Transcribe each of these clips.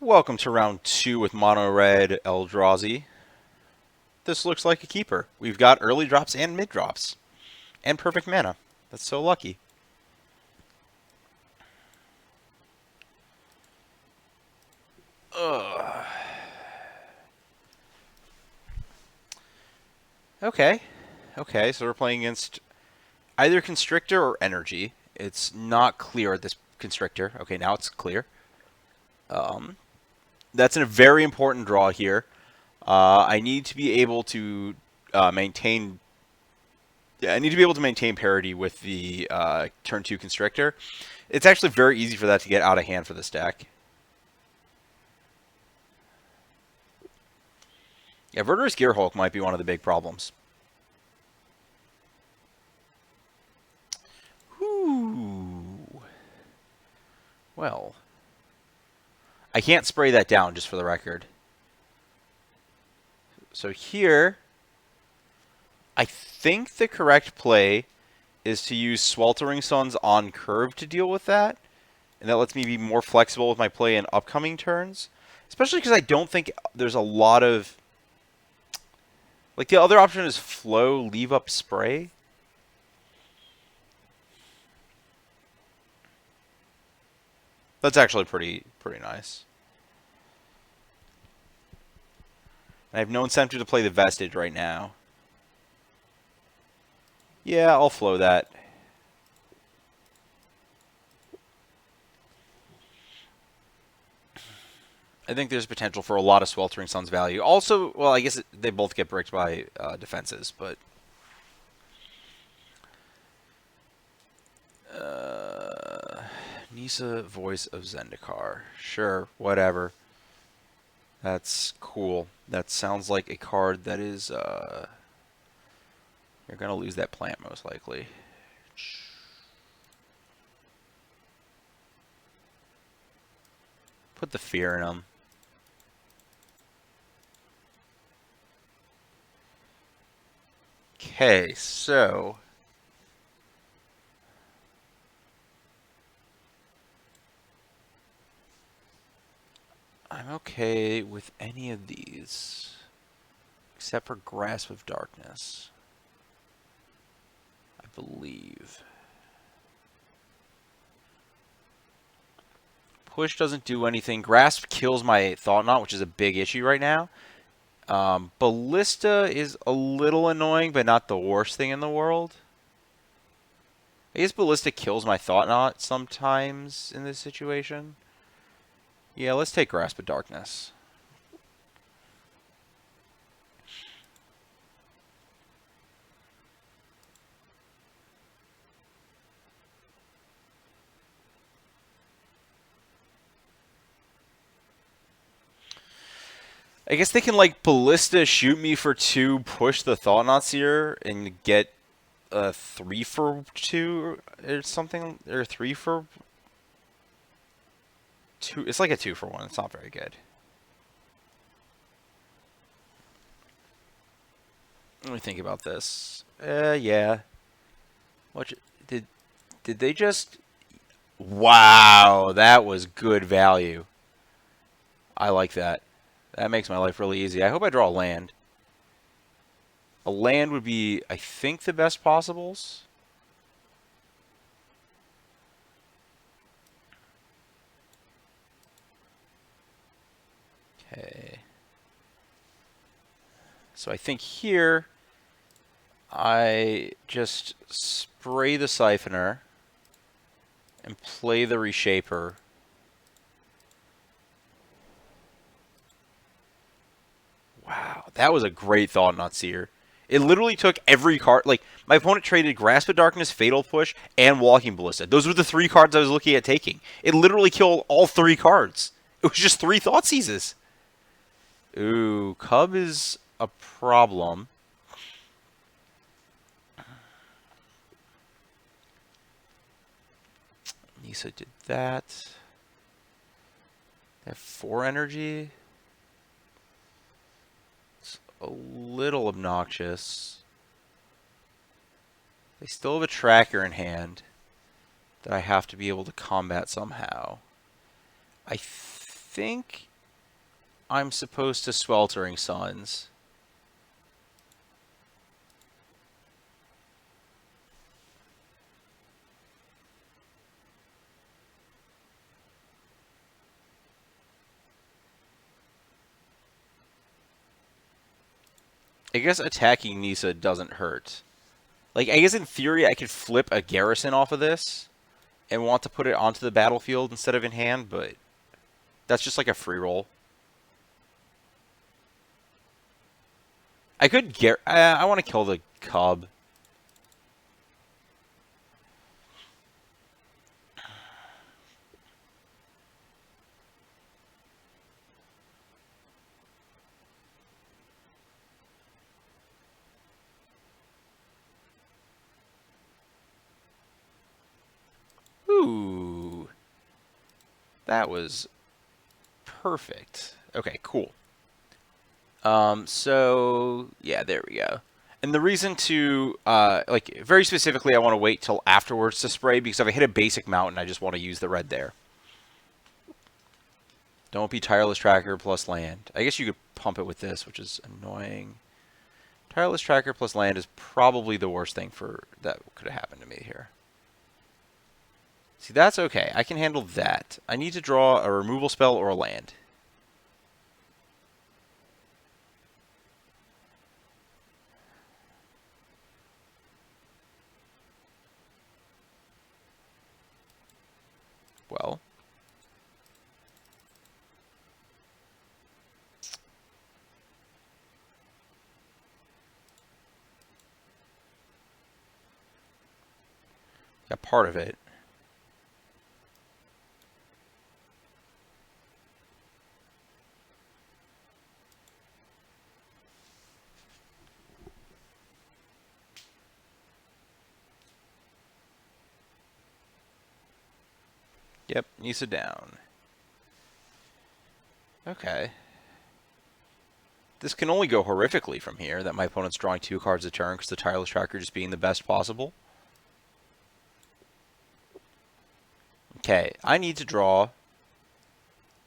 Welcome to round 2 with Mono-Red Eldrazi. This looks like a keeper. We've got early drops and mid drops. And perfect mana. That's so lucky. Ugh. Okay. Okay, so we're playing against either Constrictor or Energy. It's not clear at this Constrictor. Okay, now it's clear. That's a very important draw here. I need to be able to maintain... Yeah, I need to be able to maintain parity with the turn 2 Constrictor. It's actually very easy for that to get out of hand for this deck. Yeah, Verdurous Gearhulk might be one of the big problems. Ooh. Well, I can't spray that down, just for the record. So here, I think the correct play is to use Sweltering Suns on curve to deal with that. And that lets me be more flexible with my play in upcoming turns. Especially because I don't think there's a lot of... Like, the other option is flow, leave up, spray. That's actually pretty nice. I have no incentive to play the Vestige right now. Yeah, I'll flow that. I think there's potential for a lot of Sweltering Sun's value. Also, well, I guess they both get bricked by defenses, but... Nisa, Voice of Zendikar. Sure, whatever. That's cool. That sounds like a card that is... You're going to lose that plant, most likely. Put the fear in them. Okay, so... I'm okay with any of these, except for Grasp of Darkness, I believe. Push doesn't do anything. Grasp kills my Thought Knot, which is a big issue right now. Ballista is a little annoying, but not the worst thing in the world. I guess Ballista kills my Thought Knot sometimes in this situation. Yeah, let's take Grasp of Darkness. I guess they can, like, Ballista shoot me for 2, push the Thought Knot Seer, and get a 3 for 2 or something, or 3 for 2. It's like a 2 for 1. It's not very good. Let me think about this. Yeah. What did they just... Wow, that was good value. I like that. That makes my life really easy. I hope I draw a land. A land would be, I think, the best possibles. Okay. So I think here, I just spray the Siphoner and play the Reshaper. Wow, that was a great Thought Knot Seer. It literally took every card. Like, my opponent traded Grasp of Darkness, Fatal Push, and Walking Ballista. Those were the 3 cards I was looking at taking. It literally killed all 3 cards. It was just 3 Thought Seizes. Ooh, Cub is a problem. Nisa did that. They have 4 energy. It's a little obnoxious. They still have a tracker in hand that I have to be able to combat somehow. I think I'm supposed to Sweltering Suns. I guess attacking Nisa doesn't hurt. Like, I guess in theory I could flip a Garrison off of this and want to put it onto the battlefield instead of in hand, but that's just like a free roll. I could I want to kill the Cub. Ooh. That was perfect. Okay, cool. So yeah, there we go. And the reason to, like, very specifically, I want to wait till afterwards to spray, because if I hit a basic mountain, I just want to use the red there. Don't be Tireless Tracker plus land. I guess you could pump it with this, which is annoying. Tireless Tracker plus land is probably the worst thing that could have happened to me here. See, that's okay. I can handle that. I need to draw a removal spell or a land. Well, got part of it. Yep, Nisa down. Okay. This can only go horrifically from here, that my opponent's drawing 2 cards a turn because the Tireless Tracker just being the best possible. Okay, I need to draw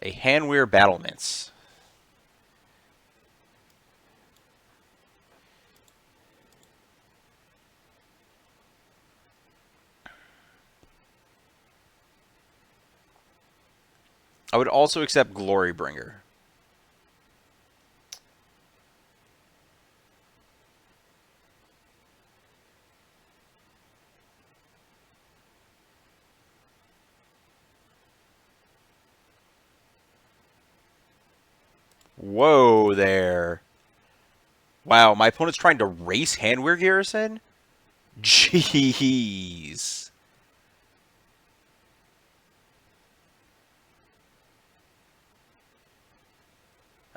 a Hanweir Battlements. I would also accept Glorybringer. Whoa there. Wow, my opponent's trying to race Hanweir Garrison? Jeez.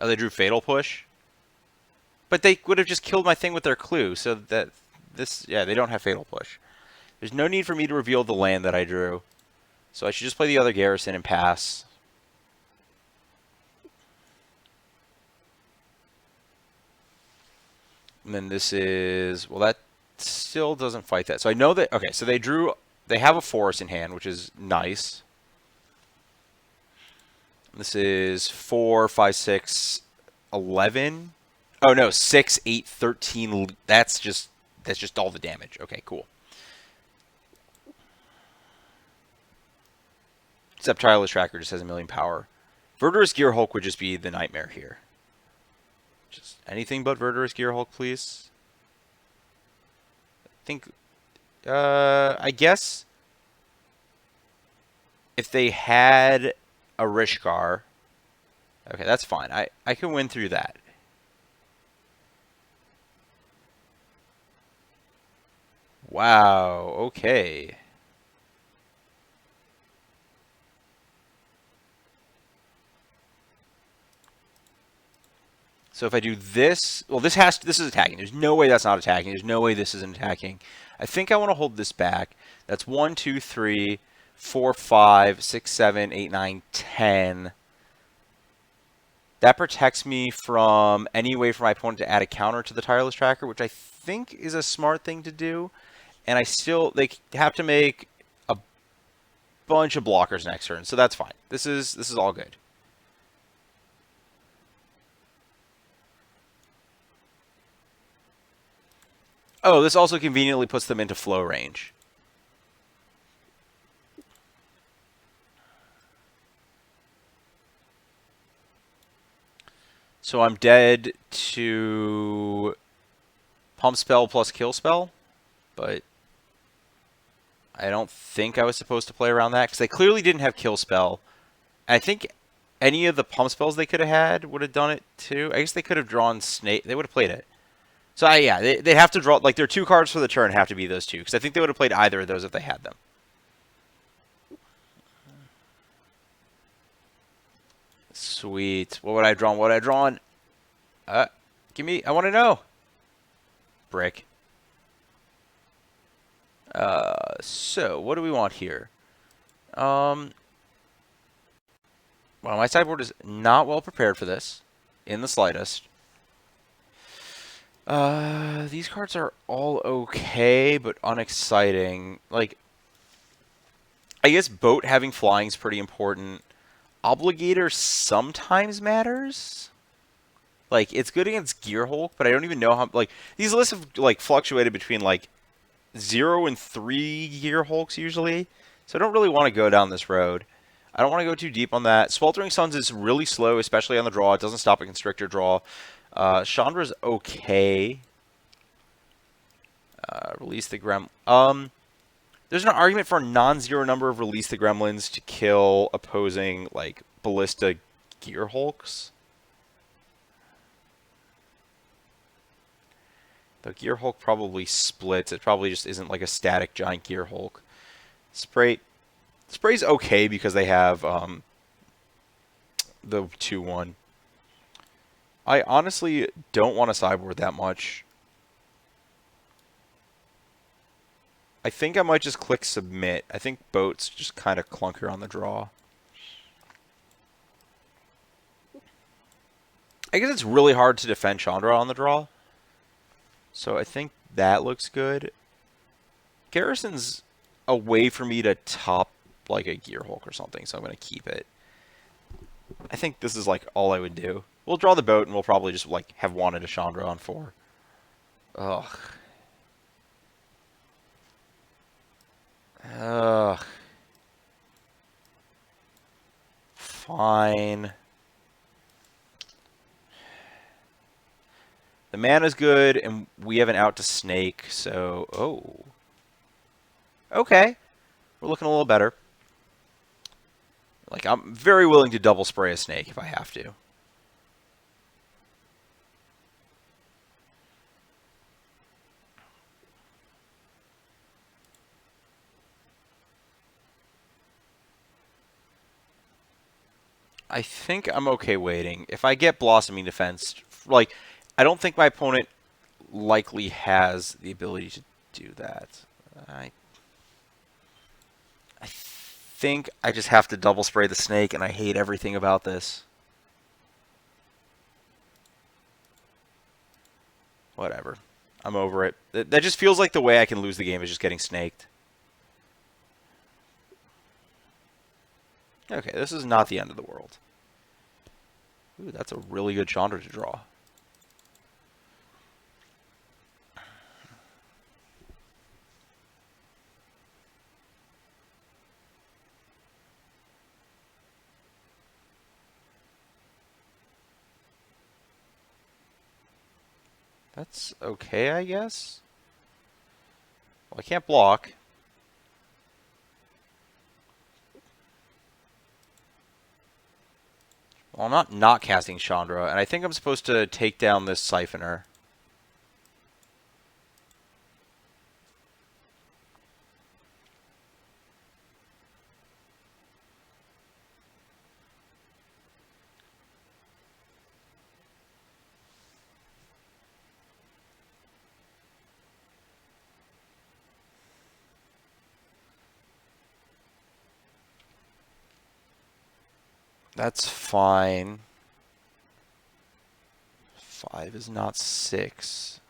Oh, they drew Fatal Push? But they would have just killed my thing with their clue, so that this... Yeah, they don't have Fatal Push. There's no need for me to reveal the land that I drew. So I should just play the other Garrison and pass. And then this is... Well, that still doesn't fight that. So I know that... Okay, so they drew... They have a forest in hand, which is nice. This is 4, 5, 6, 11. Oh, no, 6, 8, 13. That's just all the damage. Okay, cool. Except Tireless Tracker just has a million power. Verdurous Gearhulk would just be the nightmare here. Just anything but Verdurous Gearhulk, please. I think... I guess... If they had a Rishkar... Okay, that's fine. I can win through that. Wow, okay. So if I do this, well, this is attacking. There's no way that's not attacking. There's no way this isn't attacking. I think I want to hold this back. That's 1, 2, 3, 4, 5, 6, 7, 8, 9, 10. That protects me from any way for my opponent to add a counter to the Tireless Tracker, which I think is a smart thing to do. And they have to make a bunch of blockers next turn, so that's fine. This is all good. Oh, this also conveniently puts them into flow range. So I'm dead to pump spell plus kill spell, but I don't think I was supposed to play around that because they clearly didn't have kill spell. I think any of the pump spells they could have had would have done it too. I guess they could have drawn Snake. They would have played it. So yeah, they'd have to draw, like, their 2 cards for the turn have to be those 2, because I think they would have played either of those if they had them. Sweet. What would I draw? What would I draw? Give me, I want to know. Brick. So what do we want here? Well, my sideboard is not well prepared for this, in the slightest. These cards are all okay, but unexciting. Like, I guess Boat having flying is pretty important. Obligator sometimes matters. Like, it's good against Gearhulk, but I don't even know how... Like, these lists have, like, fluctuated between, like, 0 and 3 Gearhulks usually. So I don't really want to go down this road. I don't want to go too deep on that. Sweltering Suns is really slow, especially on the draw. It doesn't stop a Constrictor draw. Chandra's okay. Release the Gremlin. There's an argument for a non-zero number of Release the Gremlins to kill opposing, like, Ballista Gearhulks. The Gearhulk probably splits. It probably just isn't like a static giant Gearhulk. Spray's okay because they have the 2/1. I honestly don't want to sideboard that much. I think I might just click submit. I think Boat's just kind of clunker on the draw. I guess it's really hard to defend Chandra on the draw. So I think that looks good. Garrison's a way for me to top like a Gearhulk or something, so I'm going to keep it. I think this is like all I would do. We'll draw the Boat and we'll probably just like have wanted a Chandra on 4. Ugh. Ugh. Fine. The mana's good, and we have an out to Snake, so... Oh. Okay. We're looking a little better. Like, I'm very willing to double spray a Snake if I have to. I think I'm okay waiting. If I get Blossoming Defense, like, I don't think my opponent likely has the ability to do that. I think I just have to double spray the Snake, and I hate everything about this. Whatever. I'm over it. That just feels like the way I can lose the game is just getting snaked. Okay, this is not the end of the world. Ooh, that's a really good Chandra to draw. That's okay, I guess. Well, I can't block. Well, I'm not casting Chandra, and I think I'm supposed to take down this Siphoner. That's fine. 5 is not 6.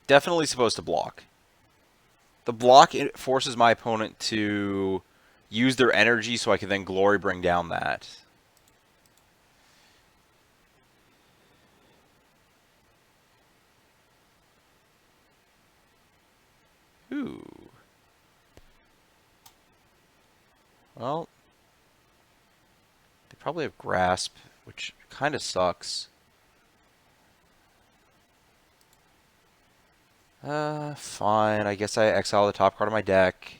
Definitely supposed to block. The block, it forces my opponent to use their energy so I can then glory bring down that. Well, they probably have Grasp, which kind of sucks. Fine. I guess I exile the top card of my deck.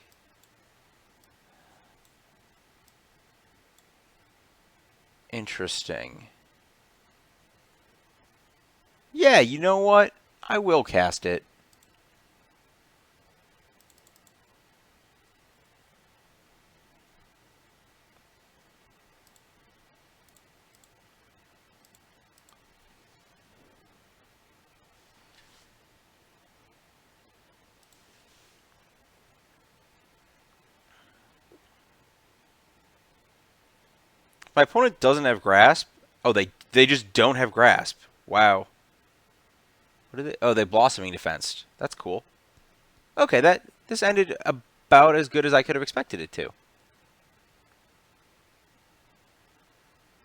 Interesting. Yeah, you know what? I will cast it. My opponent doesn't have Grasp. Oh, they just don't have Grasp. Wow. What are they? Oh, they Blossoming Defense. That's cool. Okay, this ended about as good as I could have expected it to.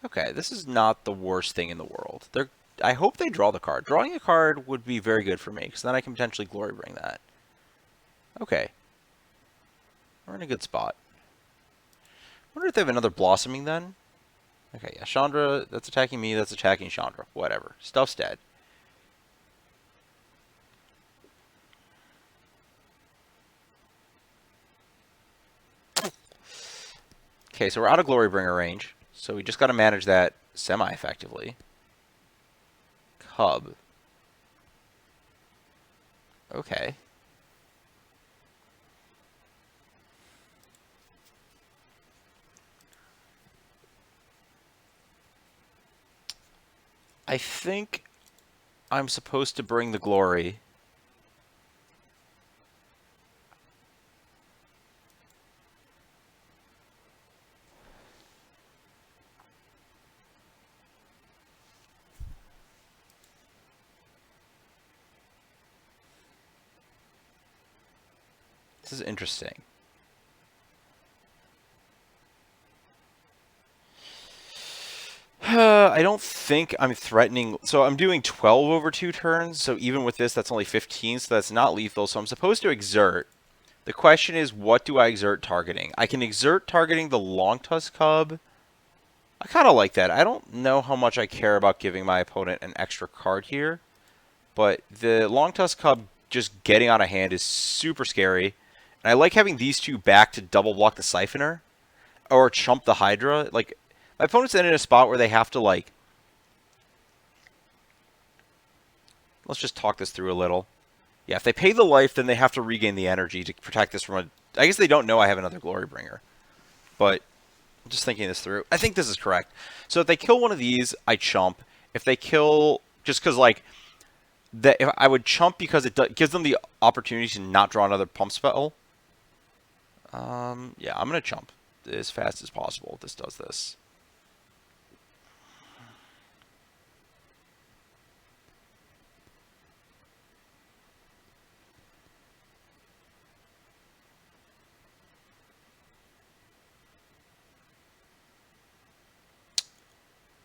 Okay, this is not the worst thing in the world. I hope they draw the card. Drawing a card would be very good for me, because then I can potentially Glory Bring that. Okay. We're in a good spot. I wonder if they have another Blossoming then? Okay, yeah, Chandra, that's attacking me, that's attacking Chandra. Whatever. Stuff's dead. Okay, so we're out of Glorybringer range, so we just got to manage that semi-effectively. Cub. Okay. I think I'm supposed to bring the glory. This is interesting. I don't think I'm threatening. So I'm doing 12 over 2 turns. So even with this, that's only 15. So that's not lethal. So I'm supposed to exert. The question is, what do I exert targeting? I can exert targeting the Longtusk Cub. I kind of like that. I don't know how much I care about giving my opponent an extra card here. But the Longtusk Cub just getting out of hand is super scary. And I like having these two back to double block the Siphoner. Or chump the Hydra. Like, my opponent's in a spot where they have to, like... Let's just talk this through a little. Yeah, if they pay the life, then they have to regain the energy to protect this from a... I guess they don't know I have another Glorybringer. But, I'm just thinking this through. I think this is correct. So if they kill one of these, I chump. If they kill... Just because, like... If I would chump because it gives them the opportunity to not draw another pump spell. Yeah, I'm going to chump as fast as possible if this does this.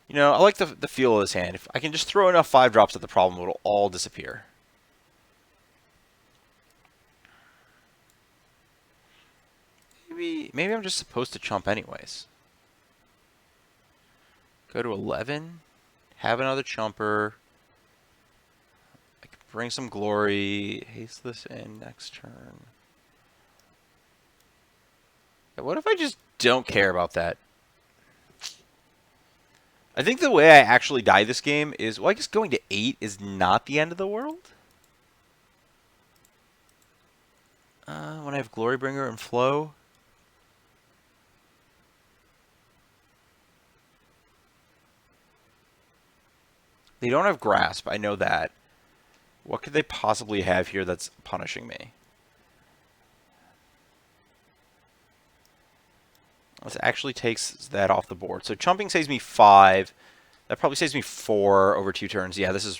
You know, I like the feel of this hand. If I can just throw enough 5-drops at the problem, it'll all disappear. Maybe I'm just supposed to chump anyways. Go to 11. Have another chumper. I can bring some glory. Haste this in next turn. Yeah, what if I just don't care about that? I think the way I actually die this game is... Well, I guess going to 8 is not the end of the world. When I have Glorybringer and Flow... They don't have Grasp, I know that. What could they possibly have here that's punishing me? This actually takes that off the board. So chumping saves me 5. That probably saves me 4 over 2 turns. Yeah, this is...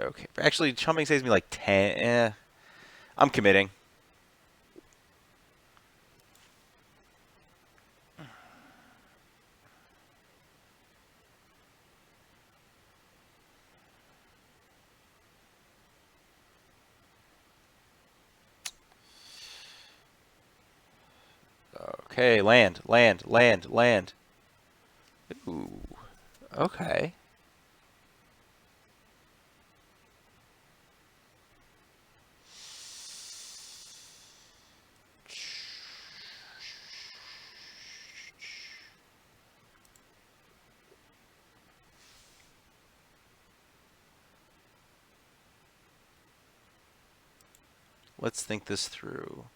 Okay. Actually, chumping saves me like 10. I'm committing. Okay, land, land, land, land. Ooh, okay. Let's think this through.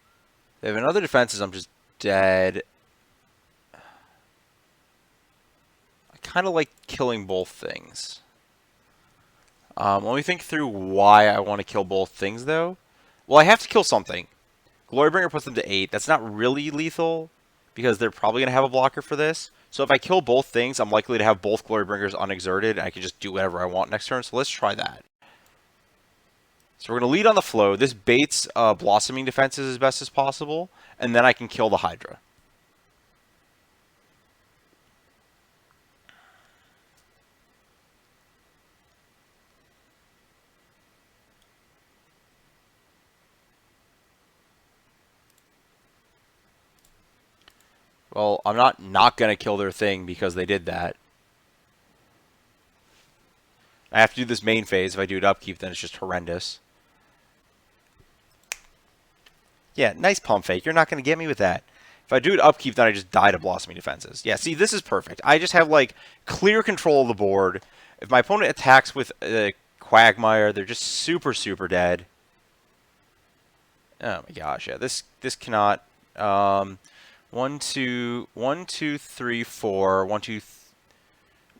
They have another defenses, I'm just dead. I kind of like killing both things. Let me think through why I want to kill both things, though. Well, I have to kill something. Glorybringer puts them to 8. That's not really lethal, because they're probably going to have a blocker for this. So if I kill both things, I'm likely to have both Glorybringers unexerted, and I can just do whatever I want next turn. So let's try that. So we're going to lead on the flow. This baits blossoming defenses as best as possible, and then I can kill the Hydra. Well, I'm not going to kill their thing because they did that. I have to do this main phase. If I do it upkeep, then it's just horrendous. Yeah, nice pump fake. You're not going to get me with that. If I do it upkeep, then I just die to blossoming defenses. Yeah, see, this is perfect. I just have, like, clear control of the board. If my opponent attacks with Quagmire, they're just super, super dead. Oh my gosh, yeah, this cannot. 1, 2, 1, 2, 3, 4. 1, 2,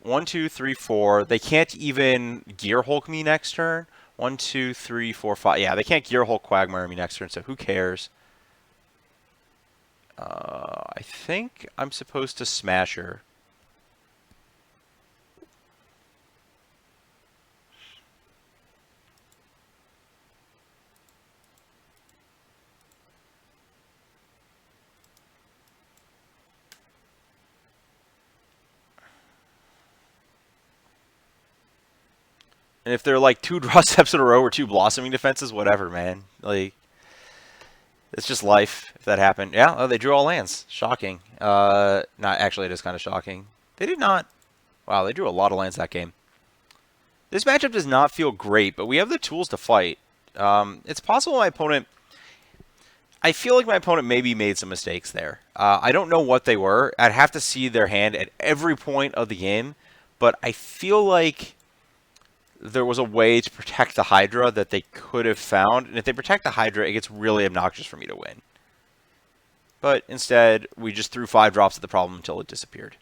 1, 2, 3, 4. They can't even Gear Hulk me next turn. 1, 2, 3, 4, 5. Yeah, they can't Gear Hulk Quagmire me next turn, so who cares? I think I'm supposed to smash her. And if they're like 2 draw steps in a row or 2 blossoming defenses, whatever, man. Like, it's just life if that happened. Yeah, oh, they drew all lands. Shocking. Not actually, it is kind of shocking. They did not. Wow, they drew a lot of lands that game. This matchup does not feel great, but we have the tools to fight. It's possible my opponent. I feel like my opponent maybe made some mistakes there. I don't know what they were. I'd have to see their hand at every point of the game, but I feel like there was a way to protect the Hydra that they could have found. And if they protect the Hydra, it gets really obnoxious for me to win. But instead, we just threw 5 drops at the problem until it disappeared.